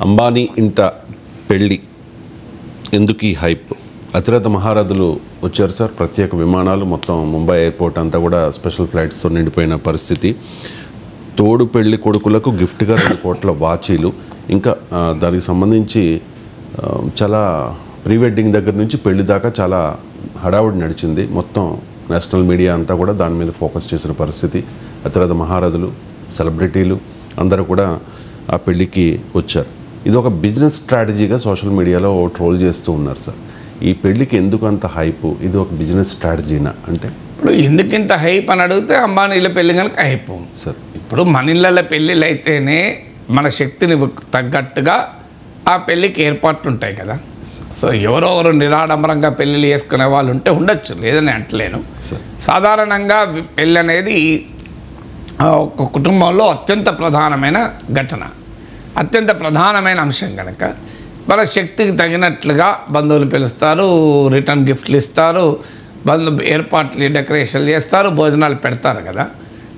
అంబానీ ఇంట పెళ్ళి ఎందుకు ఈ హైప్? అతిరథ మహారథులు వచ్చారు సార్, ప్రత్యేక విమానాలు, మొత్తం ముంబై ఎయిర్పోర్ట్ అంతా కూడా స్పెషల్ ఫ్లైట్స్తో నిండిపోయిన పరిస్థితి. తోడు పెళ్లి కొడుకులకు గిఫ్ట్గా 2 కోట్ల వాచీలు, ఇంకా దానికి సంబంధించి చాలా ప్రీ వెడ్డింగ్ దగ్గర నుంచి పెళ్లి దాకా చాలా హడావుడి నడిచింది. మొత్తం నేషనల్ మీడియా అంతా కూడా దాని మీద ఫోకస్ చేసిన పరిస్థితి. అతిరథ మహారథులు, సెలబ్రిటీలు అందరూ కూడా ఆ పెళ్ళికి వచ్చారు. ఇది ఒక బిజినెస్ స్ట్రాటజీగా సోషల్ మీడియాలో ట్రోల్ చేస్తూ ఉన్నారు సార్. ఈ పెళ్ళికి ఎందుకు అంత హైప్? ఇది ఒక బిజినెస్ స్ట్రాటజీనా? అంటే ఇప్పుడు ఎందుకు ఇంత హైప్ అని అడిగితే అంబానీల పెళ్ళి కనుక హైప్ సార్. ఇప్పుడు మన ఇళ్ళ పెళ్ళిళ్ళు అయితేనే మన శక్తిని తగ్గట్టుగా ఆ పెళ్ళికి ఏర్పాట్లు ఉంటాయి కదా. సో ఎవరో ఒకరు నిరాడంబరంగా పెళ్ళిళ్ళు చేసుకునే వాళ్ళు ఉంటే ఉండొచ్చు, లేదని అంటలేను. సాధారణంగా పెళ్ళి అనేది ఒక కుటుంబంలో అత్యంత ప్రధానమైన ఘటన, అత్యంత ప్రధానమైన అంశం కనుక మన శక్తికి తగినట్లుగా బంధువులు పిలుస్తారు, రిటర్న్ గిఫ్ట్లు ఇస్తారు, ఏర్పాట్లు డెకరేషన్లు చేస్తారు, భోజనాలు పెడతారు కదా.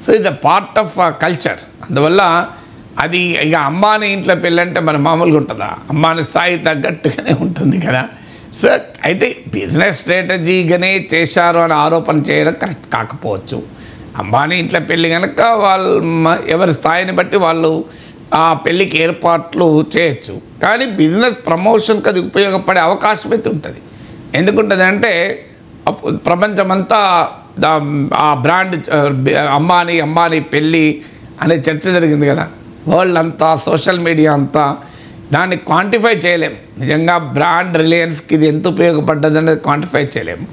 సో ఇది పార్ట్ ఆఫ్ కల్చర్. అందువల్ల అది ఇక అంబానీ ఇంట్లో పెళ్ళంటే మరి మామూలుగా ఉంటుందా? అంబానీ స్థాయి తగ్గట్టుగానే ఉంటుంది కదా. సో అయితే బిజినెస్ స్ట్రాటజీగానే చేశారు అని ఆరోపణ చేయడం కరెక్ట్ కాకపోవచ్చు. అంబానీ ఇంట్లో పెళ్ళి కనుక వాళ్ళు ఎవరి స్థాయిని బట్టి వాళ్ళు ఆ పెళ్ళికి ఏర్పాట్లు చేయొచ్చు. కానీ బిజినెస్ ప్రమోషన్కి అది ఉపయోగపడే అవకాశం అయితే ఉంటుంది. ఎందుకుంటుంది అంటే ప్రపంచమంతా ఆ బ్రాండ్ అంబానీ పెళ్ళి అనే చర్చ జరిగింది కదా. వరల్డ్ అంతా, సోషల్ మీడియా అంతా దాన్ని క్వాంటిఫై చేయలేము. నిజంగా బ్రాండ్ రిలయన్స్కి ఇది ఎంత ఉపయోగపడ్డది అనేది క్వాంటిఫై చేయలేము.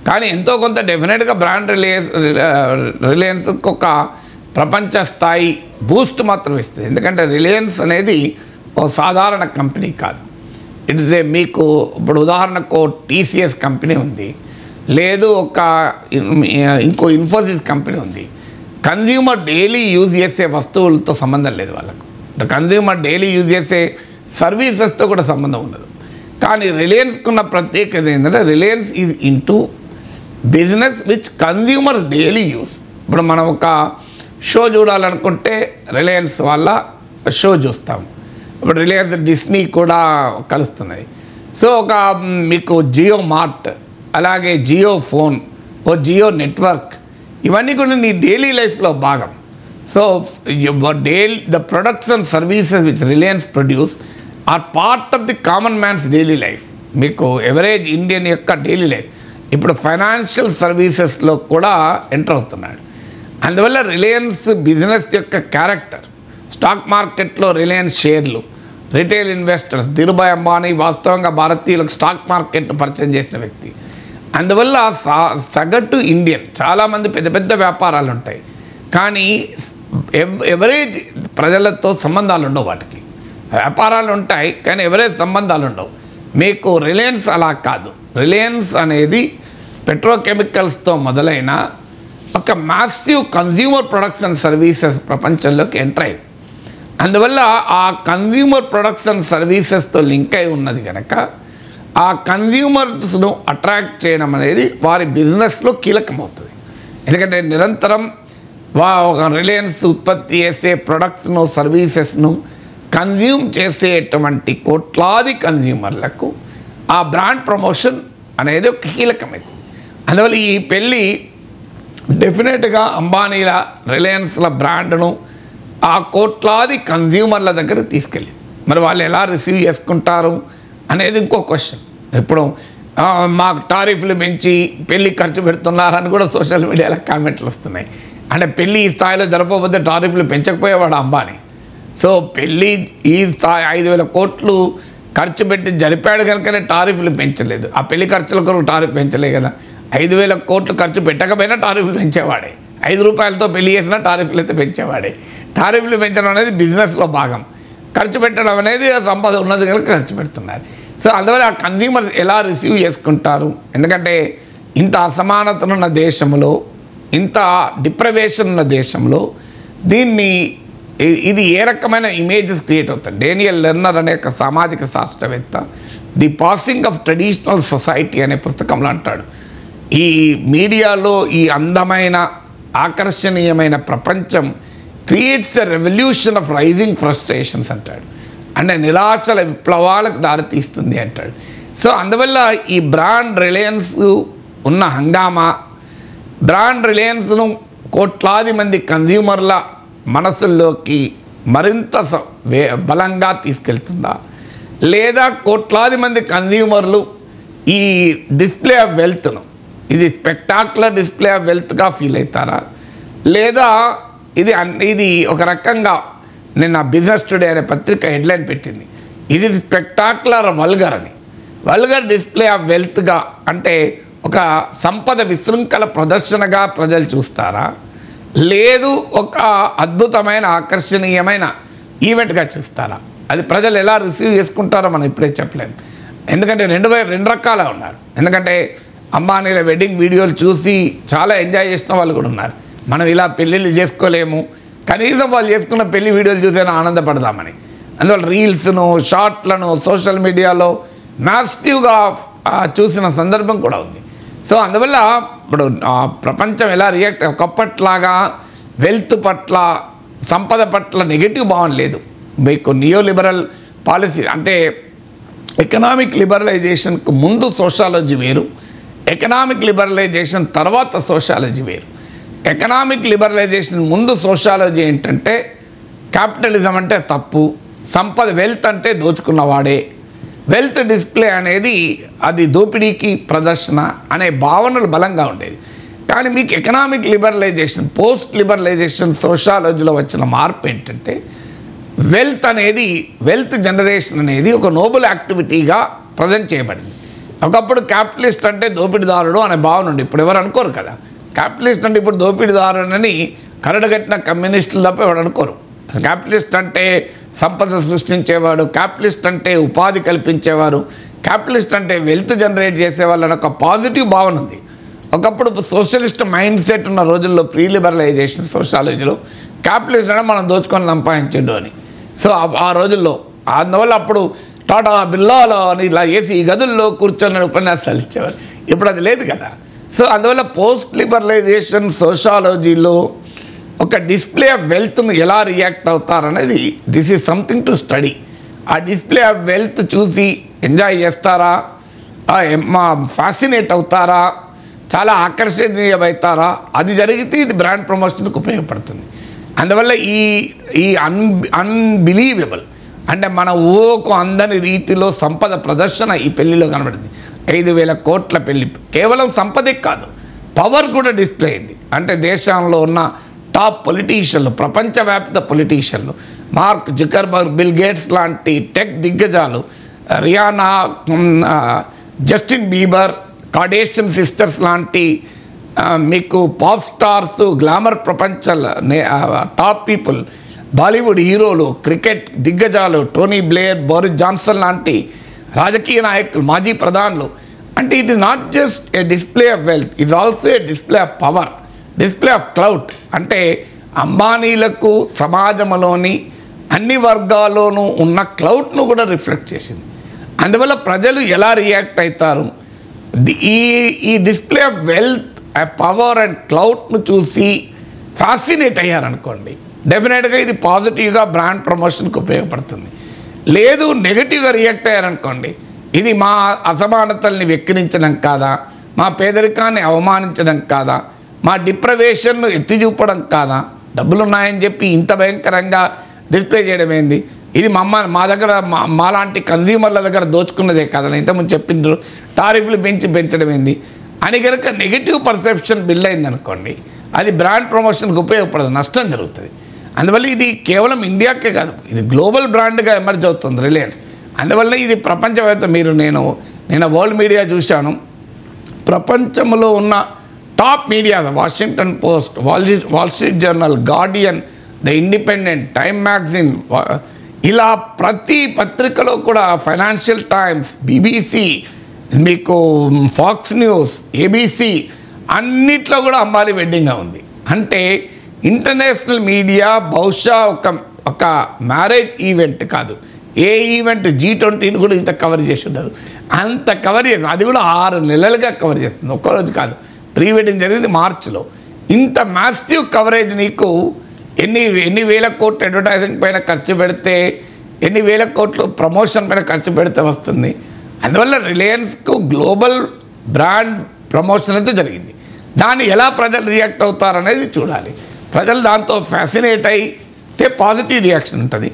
కానీ ఎంతో కొంత డెఫినెట్గా బ్రాండ్ రిలయన్స్కి ఒక ప్రపంచ స్థాయి బూస్ట్ మాత్రం ఇస్తుంది. ఎందుకంటే రిలయన్స్ అనేది ఒక సాధారణ కంపెనీ కాదు. ఇట్స్ మీకు ఇప్పుడు ఉదాహరణకు టీసీఎస్ కంపెనీ ఉంది, లేదు ఒక ఇంకో ఇన్ఫోసిస్ కంపెనీ ఉంది. కన్జ్యూమర్ డైలీ యూజ్ చేసే వస్తువులతో సంబంధం లేదు వాళ్ళకు. కన్జ్యూమర్ డైలీ యూజ్ చేసే సర్వీసెస్తో కూడా సంబంధం ఉండదు. కానీ రిలయన్స్కి ఉన్న ప్రత్యేకత ఏంటంటే Reliance is into business which consumer daily use. ఇప్పుడు మనం ఒక షో చూడాలనుకుంటే రిలయన్స్ వాళ్ళ షో చూస్తాం. ఇప్పుడు రిలయన్స్ డిస్నీ కూడా కలుస్తున్నాయి. సో ఒక మీకు జియో మార్ట్, అలాగే జియో ఫోన్, ఓ జియో నెట్వర్క్, ఇవన్నీ కూడా నీ డైలీ లైఫ్లో భాగం. So the products and services which Reliance produce are part of the common man's daily life. మీకు ఎవరేజ్ ఇండియన్ యొక్క డైలీ లైఫ్ ఇప్పుడు ఫైనాన్షియల్ సర్వీసెస్లో కూడా ఎంటర్ అవుతున్నాడు. అందువల్ల రిలయన్స్ బిజినెస్ యొక్క క్యారెక్టర్, స్టాక్ మార్కెట్లో రిలయన్స్ షేర్లు, రిటైల్ ఇన్వెస్టర్స్, ధీరుభాయ్ అంబానీ వాస్తవంగా భారతీయులకు స్టాక్ మార్కెట్ను పరిచయం చేసిన వ్యక్తి. అందువల్ల సగటు ఇండియన్ చాలామంది పెద్ద పెద్ద వ్యాపారాలు ఉంటాయి, కానీ ఎవరేజ్ ప్రజలతో సంబంధాలు ఉండవు. వాటికి వ్యాపారాలు ఉంటాయి కానీ ఎవరేజ్ సంబంధాలు ఉండవు. మీకు రిలయన్స్ అలా కాదు. రిలయన్స్ అనేది పెట్రోకెమికల్స్తో మొదలైన ఒక massive consumer products and services ప్రపంచంలోకి ఎంటర్ అయింది. అందువల్ల ఆ కన్జ్యూమర్ ప్రొడక్ట్స్ అండ్ సర్వీసెస్తో లింక్ అయి ఉన్నది కనుక ఆ కన్జ్యూమర్స్ను అట్రాక్ట్ చేయడం అనేది వారి బిజినెస్లో కీలకమవుతుంది. ఎందుకంటే నిరంతరం ఒక రిలయన్స్ ఉత్పత్తి చేసే ప్రొడక్ట్స్ను, సర్వీసెస్ను కన్జ్యూమ్ చేసేటువంటి కోట్లాది కన్జ్యూమర్లకు ఆ బ్రాండ్ ప్రమోషన్ అనేది ఒక కీలకమైంది. అందువల్ల ఈ పెళ్ళి డెఫినెట్గా అంబానీల రిలయన్స్ల బ్రాండ్ను ఆ కోట్లాది కన్జ్యూమర్ల దగ్గర తీసుకెళ్ళి మరి వాళ్ళు ఎలా రిసీవ్ చేసుకుంటారు అనేది ఇంకో క్వశ్చన్. ఇప్పుడు మాకు టారిఫ్లు పెంచి పెళ్ళి ఖర్చు పెడుతున్నారని కూడా సోషల్ మీడియాలో కామెంట్లు వస్తున్నాయి. అంటే పెళ్ళి ఈ స్థాయిలో జరపకపోతే టారిఫ్లు పెంచకపోయేవాడు అంబానీ. సో పెళ్ళి ఈ స్థాయి 5,000 కోట్లు ఖర్చు పెట్టి జరిపాడు కనుకనే టారిఫ్లు పెంచలేదు. ఆ పెళ్లి ఖర్చుల కొరకు టారిఫ్ పెంచలే కదా. 5,000 కోట్లు ఖర్చు పెట్టకపోయినా టారిఫ్లు పెంచేవాడే. 5 రూపాయలతో పెళ్లి చేసినా టారిఫ్లు అయితే పెంచేవాడే. టారిఫ్లు పెంచడం అనేది బిజినెస్లో భాగం. ఖర్చు పెట్టడం అనేది సంపద ఉన్నది కనుక ఖర్చు పెడుతున్నారు. సో అందువల్ల ఆ కన్జ్యూమర్స్ ఎలా రిసీవ్ చేసుకుంటారు? ఎందుకంటే ఇంత అసమానతనున్న దేశంలో, ఇంత డిప్రవేషన్ ఉన్న దేశంలో ఇది ఏ రకమైన ఇమేజెస్ క్రియేట్ అవుతాయి? డేనియల్ లెర్నర్ అనే ఒక సామాజిక శాస్త్రవేత్త the passing of traditional society అనే పుస్తకంలో అంటాడు, ఈ మీడియాలో ఈ అందమైన ఆకర్షణీయమైన ప్రపంచం creates a revolution of rising frustrations అంటాడు. అంటే నిరాశల విప్లవాలకు దారితీస్తుంది అంటాడు. సో అందువల్ల ఈ బ్రాండ్ రిలయన్స్ ఉన్న హంగామా, బ్రాండ్ రిలయన్స్ను కోట్లాది మంది కన్జ్యూమర్ల మనసుల్లోకి మరింత బలంగా తీసుకెళ్తుందా, లేదా కోట్లాది మంది కన్జ్యూమర్లు ఈ డిస్ప్లే ఆఫ్ వెల్త్ను ఇది స్పెక్టాక్యులర్ డిస్ప్లే ఆఫ్ వెల్త్గా ఫీల్ అవుతారా, లేదా ఇది ఒక రకంగా నిన్న బిజినెస్ టుడే అనే పత్రిక హెడ్లైన్ పెట్టింది, ఇది స్పెక్టాక్యులర్ వల్గర్ డిస్ప్లే ఆఫ్ వెల్త్గా, అంటే ఒక సంపద విశృంఖల ప్రదర్శనగా ప్రజలు చూస్తారా, లేదు ఒక అద్భుతమైన ఆకర్షణీయమైన ఈవెంట్గా చూస్తారా? అది ప్రజలు ఎలా రిసీవ్ చేసుకుంటారో మనం ఇప్పుడే చెప్పలేము. ఎందుకంటే రెండు రకాల ఉన్నారు. ఎందుకంటే అంబానీల వెడ్డింగ్ వీడియోలు చూసి చాలా ఎంజాయ్ చేసిన వాళ్ళు కూడా ఉన్నారు. మనం ఇలా పెళ్ళిళ్ళు చేసుకోలేము, కనీసం వాళ్ళు చేసుకున్న పెళ్లి వీడియోలు చూసైనా ఆనందపడదామని అందువల్ల రీల్స్ను, షార్ట్లను సోషల్ మీడియాలో మ్యాసివ్గా చూసిన సందర్భం కూడా ఉంది. సో అందువల్ల ఇప్పుడు ప్రపంచం ఎలా రియాక్ట్, ఒకప్పట్లాగా వెల్త్ పట్ల, సంపద పట్ల నెగిటివ్ భావన లేదు. మీకు నియో లిబరల్ పాలసీ అంటే ఎకనామిక్ లిబరలైజేషన్కు ముందు సోషాలజీ వేరు, ఎకనామిక్ లిబరలైజేషన్ తర్వాత సోషాలజీ వేరు. ఎకనామిక్ లిబరలైజేషన్ ముందు సోషాలజీ ఏంటంటే క్యాపిటలిజం అంటే తప్పు, సంపద వెల్త్ అంటే దోచుకున్నవాడే, వెల్త్ డిస్ప్లే అనేది అది దోపిడీకి ప్రదర్శన అనే భావనలు బలంగా ఉండేది. కానీ మీకు ఎకనామిక్ లిబరలైజేషన్, పోస్ట్ లిబరలైజేషన్ సోషాలజీలో వచ్చిన మార్పు ఏంటంటే వెల్త్ జనరేషన్ అనేది ఒక నోబుల్ యాక్టివిటీగా ప్రజెంట్ చేయబడింది. ఒకప్పుడు క్యాపిటలిస్ట్ అంటే దోపిడీదారుడు అనే భావన ఉండి, ఇప్పుడు ఎవరు అనుకోరు కదా. క్యాపిటలిస్ట్ అంటే ఇప్పుడు దోపిడీదారుడని కరడుగట్టిన కమ్యూనిస్టులు తప్ప ఎవరు అనుకోరు. క్యాపిటలిస్ట్ అంటే సంపద సృష్టించేవాడు, క్యాపిటలిస్ట్ అంటే ఉపాధి కల్పించేవారు, క్యాపిటలిస్ట్ అంటే వెల్త్ జనరేట్ చేసేవాళ్ళు అని ఒక పాజిటివ్ భావన ఉంది. ఒకప్పుడు సోషలిస్ట్ మైండ్ సెట్ ఉన్న రోజుల్లో ప్రీ లిబరలైజేషన్ సోషాలజీలో క్యాపిటలిస్ట్ అంటే మనం దోచుకొని సంపాదించండు అని. సో ఆ రోజుల్లో అందువల్ల అప్పుడు టాటా బిర్లాలో అని ఇలా వేసి ఈ గదుల్లో కూర్చొని ఉపన్యాసాలు ఇచ్చేవారు. ఇప్పుడు అది లేదు కదా. సో అందువల్ల పోస్ట్ లిబరలైజేషన్ సోషాలజీలో ఒక డిస్ప్లే ఆఫ్ వెల్త్ను ఎలా రియాక్ట్ అవుతారనేది this is something to study. ఆ డిస్ప్లే ఆఫ్ వెల్త్ చూసి ఎంజాయ్ చేస్తారా, ఫ్యాసినేట్ అవుతారా, చాలా ఆకర్షణీయమవుతారా, అది జరిగితే ఇది బ్రాండ్ ప్రమోషన్కి ఉపయోగపడుతుంది. అందువల్ల ఈ అన్బిలీవబుల్ అంటే మన ఊహకు అందని రీతిలో సంపద ప్రదర్శన ఈ పెళ్లిలో కనబడింది. 5,000 కోట్ల పెళ్లి కేవలం సంపదే కాదు, పవర్ కూడా డిస్ప్లే అయింది. అంటే దేశంలో ఉన్న టాప్ పొలిటీషియన్లు, ప్రపంచవ్యాప్త పొలిటీషియన్లు, మార్క్ జుకర్బర్గ్, బిల్ గేట్స్ లాంటి టెక్ దిగ్గజాలు, Rihanna, Justin Bieber, Kardashian sisters లాంటి మీకు పాప్ స్టార్స్, గ్లామర్ ప్రపంచ టాప్ పీపుల్, బాలీవుడ్ హీరోలు, క్రికెట్ దిగ్గజాలు, టోనీ బ్లేయర్, బోరిస్ జాన్సన్ లాంటి రాజకీయ నాయకులు, మాజీ ప్రధానులు. అంటే it is not just a display of wealth, it is also a display of power, display of clout. అంటే అంబానీలకు సమాజంలోని అన్ని వర్గాల్లోనూ ఉన్న క్లౌట్ను కూడా రిఫ్లెక్ట్ చేసింది. అందువల్ల ప్రజలు ఎలా రియాక్ట్ అవుతారు, ఈ display of wealth, power and క్లౌట్ను చూసి ఫ్యాసినేట్ అయ్యారనుకోండి, డెఫినెట్గా ఇది పాజిటివ్గా బ్రాండ్ ప్రమోషన్కి ఉపయోగపడుతుంది. లేదు నెగిటివ్గా రియాక్ట్ అయ్యారనుకోండి, ఇది మా అసమానతల్ని వెక్కిరించడం కాదా, మా పేదరికాన్ని అవమానించడం కాదా, మా డిప్రవేషన్ను ఎత్తి చూపడం కాదా, డబ్బులు ఉన్నాయని చెప్పి ఇంత భయంకరంగా డిస్ప్లే చేయడం ఏంది, ఇది మా దగ్గర మాలాంటి కన్జ్యూమర్ల దగ్గర దోచుకున్నదే కాదని ఇంతకుముందు చెప్పిండ్రు, టారిఫ్లు పెంచడం ఏంది అని కనుక నెగిటివ్ పర్సెప్షన్ బిల్డ్ అయిందనుకోండి, అది బ్రాండ్ ప్రమోషన్కి ఉపయోగపడదు, నష్టం జరుగుతుంది. అందువల్ల ఇది కేవలం ఇండియాకే కాదు, ఇది గ్లోబల్ బ్రాండ్గా ఎమర్జ్ అవుతుంది రిలయన్స్. అందువల్ల ఇది ప్రపంచవ్యాప్త నేను వరల్డ్ మీడియా చూశాను, ప్రపంచంలో ఉన్న top media, Washington post, wall street journal, Guardian, the independent, time magazine, ఇలా ప్రతి పత్రికలో కూడా ఫైనాన్షియల్ టైమ్స్, బీబీసీ, మీకు ఫాక్స్ న్యూస్, ఏబీసీ అన్నిట్లో కూడా అంబానీ వెడ్డింగ్గా ఉంది. అంటే ఇంటర్నేషనల్ మీడియా బహుశా ఒక మ్యారేజ్ ఈవెంట్ కాదు, ఏ ఈవెంట్ G20ని కూడా ఇంత కవర్ చేసి ఉండదు, అంత కవర్ చేస్తుంది. అది కూడా 6 నెలలుగా కవర్ చేస్తుంది, ఒక్కరోజు కాదు. ప్రీ వెడ్డింగ్ జరిగింది మార్చిలో. ఇంత మ్యాసివ్ కవరేజ్ నీకు ఎన్ని వేల కోట్ల అడ్వర్టైజింగ్ పైన ఖర్చు పెడితే ఎన్ని వేల కోట్లు ప్రమోషన్ పైన ఖర్చు పెడితే వస్తుంది. అందువల్ల రిలయన్స్కు గ్లోబల్ బ్రాండ్ ప్రమోషన్ అయితే జరిగింది. దాన్ని ఎలా ప్రజలు రియాక్ట్ అవుతారనేది చూడాలి. ప్రజలు దాంతో ఫ్యాసినేట్ అయితే పాజిటివ్ రియాక్షన్ ఉంటుంది.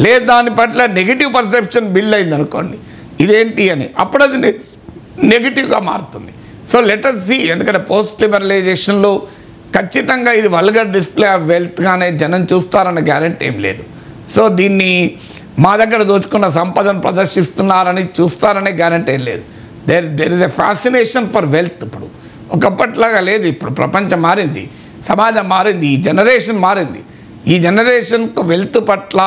లేదు దాని పట్ల నెగిటివ్ పర్సెప్షన్ బిల్డ్ అయింది అనుకోండి, ఇదేంటి అని, అప్పుడు అది నెగిటివ్గా మారుతుంది. So letter C. ఎందుకంటే పోస్ట్ లిబరలైజేషన్లో ఖచ్చితంగా ఇది వల్గర్ డిస్ప్లే ఆఫ్ వెల్త్గానే జనం చూస్తారన్న గ్యారెంటీ ఏం లేదు. సో దీన్ని మా దగ్గర దోచుకున్న సంపదను ప్రదర్శిస్తున్నారని చూస్తారనే గ్యారెంటీ ఏం లేదు. There is a fascination for wealth. ఇప్పుడు ఒకప్పట్లాగా లేదు. ఇప్పుడు ప్రపంచం మారింది, సమాజం మారింది, ఈ జనరేషన్ మారింది. ఈ జనరేషన్కు వెల్త్ పట్ల,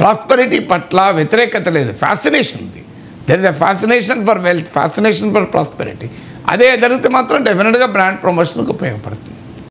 ప్రాస్పరిటీ పట్ల వ్యతిరేకత లేదు, ఫ్యాసినేషన్ ఉంది. There is a fascination for wealth, fascination for prosperity. అదే జరిగితే మాత్రం డెఫినెట్గా బ్రాండ్ ప్రమోషన్కి ఉపయోగపడుతుంది.